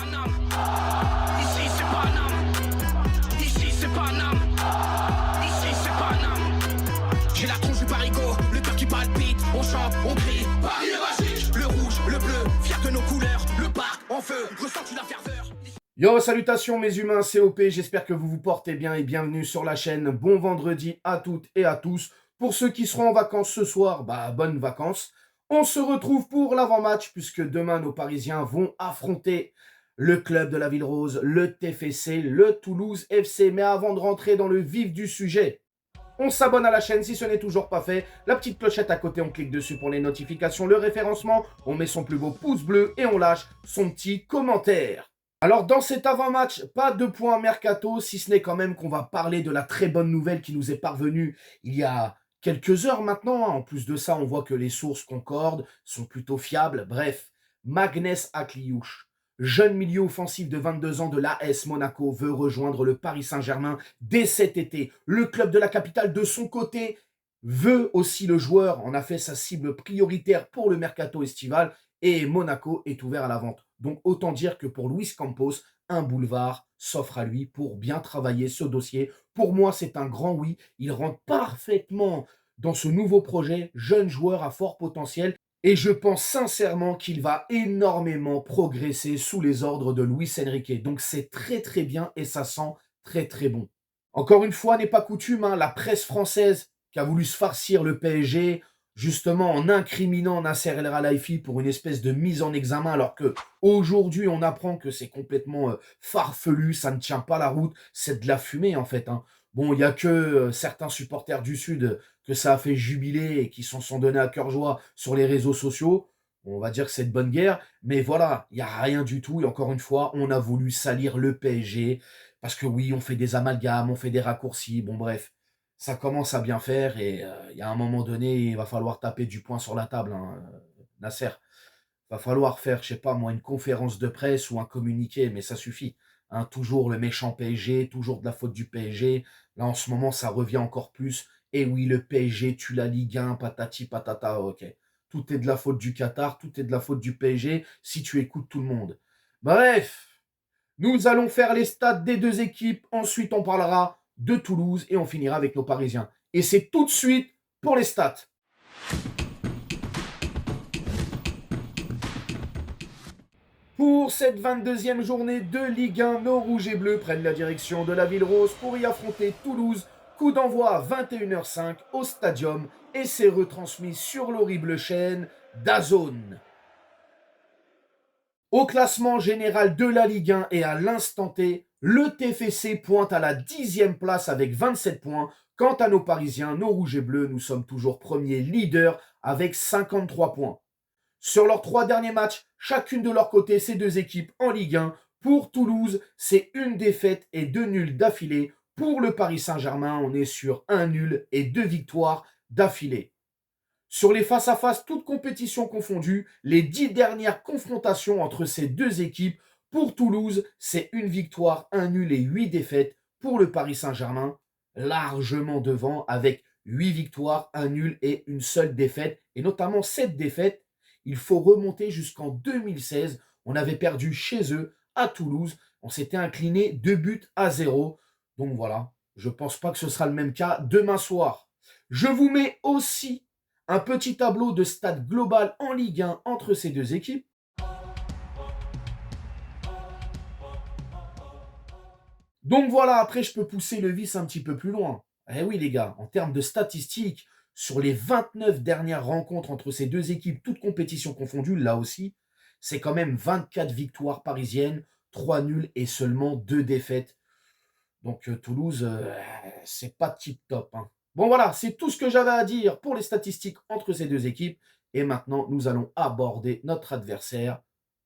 Paname. Ici c'est Paname. Ici c'est Paname. Ici c'est Paname. J'ai la tronche du parigot, le cœur qui palpite. On chante, on crie, Paris est magique. Le rouge, le bleu, fier de nos couleurs. Le parc en feu, ressens-tu la ferveur? Yo, salutations mes humains, c'est OP, j'espère que vous vous portez bien et bienvenue sur la chaîne. Bon vendredi à toutes et à tous. Pour ceux qui seront en vacances ce soir, bonnes vacances. On se retrouve pour l'avant-match puisque demain nos Parisiens vont affronter le club de la Ville Rose, le TFC, le Toulouse FC. Mais avant de rentrer dans le vif du sujet, on s'abonne à la chaîne si ce n'est toujours pas fait. La petite clochette à côté, on clique dessus pour les notifications, le référencement. On met son plus beau pouce bleu et on lâche son petit commentaire. Alors dans cet avant-match, pas de points mercato, si ce n'est quand même qu'on va parler de la très bonne nouvelle qui nous est parvenue il y a quelques heures maintenant. En plus de ça, on voit que les sources concordent, sont plutôt fiables. Bref, Magnès Akliouche, jeune milieu offensif de 22 ans de l'AS Monaco, veut rejoindre le Paris Saint-Germain dès cet été. Le club de la capitale, de son côté, veut aussi le joueur, en a fait sa cible prioritaire pour le mercato estival et Monaco est ouvert à la vente. Donc autant dire que pour Luis Campos, un boulevard s'offre à lui pour bien travailler ce dossier. Pour moi, c'est un grand oui. Il rentre parfaitement dans ce nouveau projet, jeune joueur à fort potentiel. Et je pense sincèrement qu'il va énormément progresser sous les ordres de Luis Enrique. Donc c'est très très bien et ça sent très très bon. Encore une fois, n'est pas coutume, la presse française qui a voulu se farcir le PSG, justement en incriminant Nasser El Khelaifi pour une espèce de mise en examen, alors que aujourd'hui on apprend que c'est complètement farfelu, ça ne tient pas la route, c'est de la fumée en fait. Bon, il n'y a que certains supporters du Sud que ça a fait jubiler et qui s'en sont donnés à cœur joie sur les réseaux sociaux. On va dire que c'est de bonne guerre, mais voilà, il n'y a rien du tout. Et encore une fois, on a voulu salir le PSG, parce que oui, on fait des amalgames, on fait des raccourcis, bon bref ça commence à bien faire et il y a un moment donné, il va falloir taper du poing sur la table, Nasser. Il va falloir faire, je sais pas moi, une conférence de presse ou un communiqué, mais ça suffit. Toujours le méchant PSG, toujours de la faute du PSG. Là, en ce moment, ça revient encore plus. Et oui, le PSG tue la Ligue 1, patati patata, ok. Tout est de la faute du Qatar, tout est de la faute du PSG, si tu écoutes tout le monde. Bref, nous allons faire les stats des deux équipes. Ensuite, on parlera de Toulouse et on finira avec nos Parisiens. Et c'est tout de suite pour les stats. Pour cette 22e journée de Ligue 1, nos rouges et bleus prennent la direction de la Ville Rose pour y affronter Toulouse. Coup d'envoi à 21h05 au Stadium et c'est retransmis sur l'horrible chaîne DAZN. Au classement général de la Ligue 1 et à l'instant T, le TFC pointe à la 10e place avec 27 points. Quant à nos Parisiens, nos rouges et bleus, nous sommes toujours premiers leaders avec 53 points. Sur leurs 3 derniers matchs, chacune de leur côté, ces deux équipes en Ligue 1. Pour Toulouse, c'est une défaite et 2 nuls d'affilée. Pour le Paris Saint-Germain, on est sur 1 nul et 2 victoires d'affilée. Sur les face-à-face, toutes compétitions confondues, les 10 dernières confrontations entre ces deux équipes, pour Toulouse, c'est une victoire, un nul et 8 défaites. Pour le Paris Saint-Germain, largement devant avec 8 victoires, un nul et une seule défaite. Et notamment cette défaite, il faut remonter jusqu'en 2016. On avait perdu chez eux, à Toulouse. On s'était incliné 2-0. Donc voilà, je ne pense pas que ce sera le même cas demain soir. Je vous mets aussi un petit tableau de stats global en Ligue 1 entre ces deux équipes. Donc voilà, après je peux pousser le vice un petit peu plus loin. Eh oui les gars, en termes de statistiques, sur les 29 dernières rencontres entre ces deux équipes, toutes compétitions confondues, là aussi, c'est quand même 24 victoires parisiennes, 3 nuls et seulement 2 défaites. Donc Toulouse, c'est pas tip-top. Bon voilà, c'est tout ce que j'avais à dire pour les statistiques entre ces deux équipes. Et maintenant, nous allons aborder notre adversaire,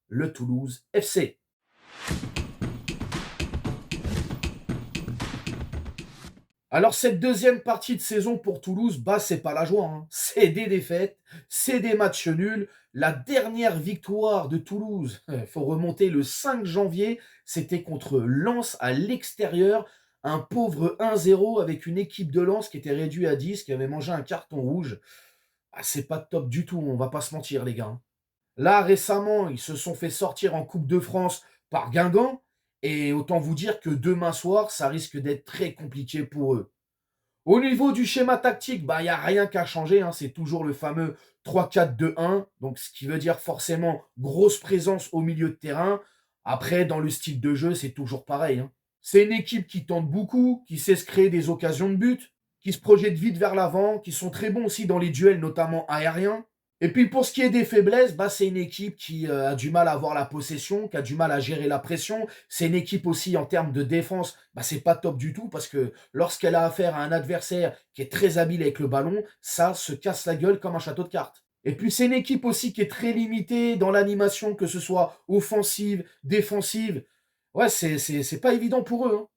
le Toulouse FC. Alors cette deuxième partie de saison pour Toulouse, c'est pas la joie. C'est des défaites, c'est des matchs nuls. La dernière victoire de Toulouse, il faut remonter le 5 janvier, c'était contre Lens à l'extérieur. Un pauvre 1-0 avec une équipe de Lens qui était réduite à 10, qui avait mangé un carton rouge. C'est pas top du tout, on va pas se mentir les gars. Là récemment, ils se sont fait sortir en Coupe de France par Guingamp. Et autant vous dire que demain soir, ça risque d'être très compliqué pour eux. Au niveau du schéma tactique, il n'y a rien qu'à changer, hein. C'est toujours le fameux 3-4-2-1. Donc, ce qui veut dire forcément grosse présence au milieu de terrain. Après, dans le style de jeu, c'est toujours pareil, hein. C'est une équipe qui tente beaucoup, qui sait se créer des occasions de but, qui se projette vite vers l'avant, qui sont très bons aussi dans les duels, notamment aériens. Et puis pour ce qui est des faiblesses, c'est une équipe qui a du mal à avoir la possession, qui a du mal à gérer la pression. C'est une équipe aussi en termes de défense, c'est pas top du tout parce que lorsqu'elle a affaire à un adversaire qui est très habile avec le ballon, ça se casse la gueule comme un château de cartes. Et puis c'est une équipe aussi qui est très limitée dans l'animation, que ce soit offensive, défensive. Ouais, c'est pas évident pour eux, hein.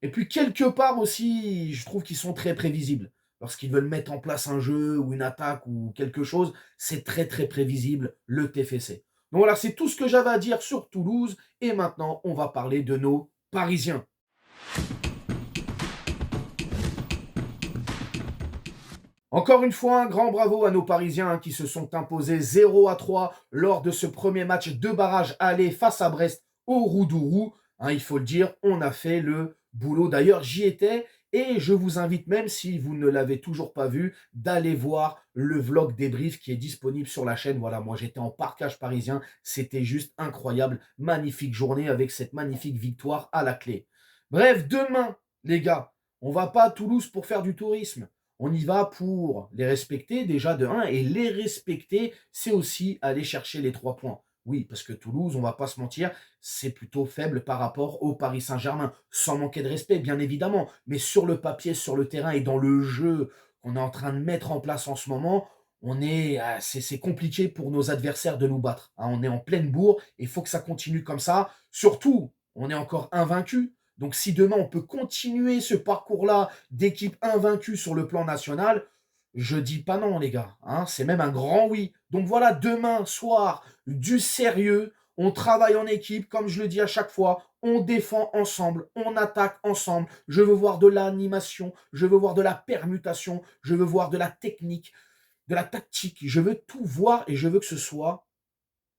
Et puis quelque part aussi, je trouve qu'ils sont très prévisibles. Lorsqu'ils veulent mettre en place un jeu ou une attaque ou quelque chose, c'est très très prévisible, le TFC. Donc voilà, c'est tout ce que j'avais à dire sur Toulouse. Et maintenant, on va parler de nos Parisiens. Encore une fois, un grand bravo à nos Parisiens qui se sont imposés 0-3 lors de ce premier match de barrage aller face à Brest au Roudourou. Il faut le dire, on a fait le boulot. D'ailleurs, j'y étais et je vous invite même, si vous ne l'avez toujours pas vu, d'aller voir le vlog débrief qui est disponible sur la chaîne. Voilà, moi j'étais en parkage parisien, c'était juste incroyable. Magnifique journée avec cette magnifique victoire à la clé. Bref, demain, les gars, on va pas à Toulouse pour faire du tourisme. On y va pour les respecter déjà de 1 et les respecter, c'est aussi aller chercher les 3 points. Oui, parce que Toulouse, on ne va pas se mentir, c'est plutôt faible par rapport au Paris Saint-Germain. Sans manquer de respect, bien évidemment. Mais sur le papier, sur le terrain et dans le jeu qu'on est en train de mettre en place en ce moment, c'est compliqué pour nos adversaires de nous battre. On est en pleine bourre et il faut que ça continue comme ça. Surtout, on est encore invaincu. Donc si demain, on peut continuer ce parcours-là d'équipe invaincue sur le plan national, je dis pas non, les gars. C'est même un grand oui. Donc voilà, demain soir, du sérieux. On travaille en équipe, comme je le dis à chaque fois. On défend ensemble, on attaque ensemble. Je veux voir de l'animation, je veux voir de la permutation, je veux voir de la technique, de la tactique. Je veux tout voir et je veux que ce soit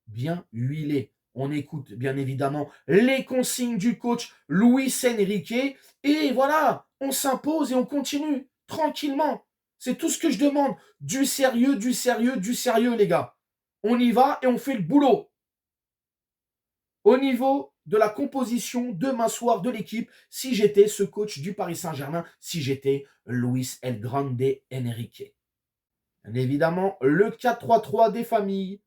bien huilé. On écoute bien évidemment les consignes du coach Luis Enrique. Et voilà, on s'impose et on continue tranquillement. C'est tout ce que je demande. Du sérieux, du sérieux, du sérieux, les gars. On y va et on fait le boulot. Au niveau de la composition demain soir de l'équipe, si j'étais ce coach du Paris Saint-Germain, si j'étais Luis El Grande Enrique. Bien évidemment, le 4-3-3 des familles,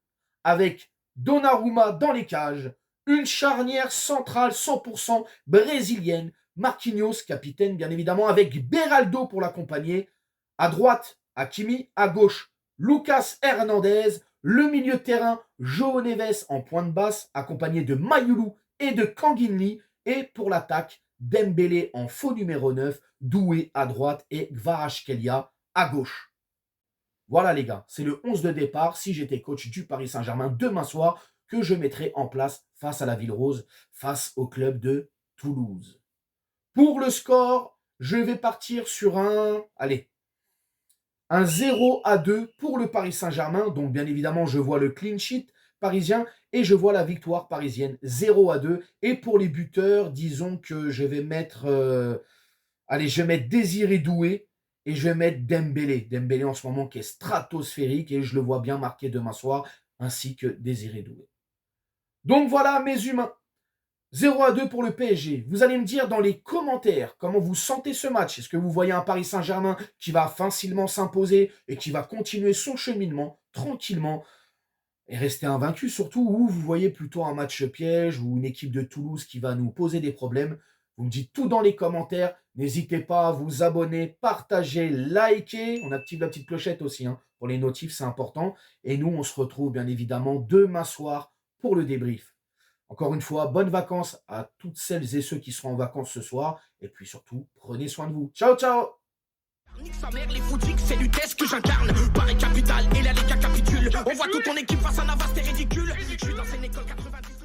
avec Donnarumma dans les cages, une charnière centrale 100% brésilienne, Marquinhos, capitaine bien évidemment, avec Beraldo pour l'accompagner. À droite, Hakimi. À gauche, Lucas Hernandez. Le milieu de terrain, João Neves en pointe basse, accompagné de Mayulu et de Kanginli. Et pour l'attaque, Dembélé en faux numéro 9, Doué à droite et Kvaratskhelia à gauche. Voilà les gars, c'est le 11 de départ, si j'étais coach du Paris Saint-Germain demain soir, que je mettrai en place face à la Ville Rose, face au club de Toulouse. Pour le score, je vais partir sur un 0-2 pour le Paris Saint-Germain. Donc, bien évidemment, je vois le clean sheet parisien et je vois la victoire parisienne 0-2. Et pour les buteurs, disons que je vais mettre Désiré Doué et je vais mettre Dembélé. Dembélé en ce moment qui est stratosphérique et je le vois bien marqué demain soir, ainsi que Désiré Doué. Donc voilà mes humains. 0-2 pour le PSG. Vous allez me dire dans les commentaires comment vous sentez ce match. Est-ce que vous voyez un Paris Saint-Germain qui va facilement s'imposer et qui va continuer son cheminement tranquillement et rester invaincu surtout, ou vous voyez plutôt un match piège ou une équipe de Toulouse qui va nous poser des problèmes? Vous me dites tout dans les commentaires. N'hésitez pas à vous abonner, partager, liker. On active la petite clochette aussi pour les notifs, c'est important. Et nous, on se retrouve bien évidemment demain soir pour le débrief. Encore une fois, bonnes vacances à toutes celles et ceux qui seront en vacances ce soir. Et puis surtout, prenez soin de vous. Ciao, ciao! Nique sa mère, les footix, c'est l'UTES que j'incarne. Paris capitale et la Liga capitule. On voit toute ton équipe face à Navas, t'es ridicule. Je suis dans une école 90.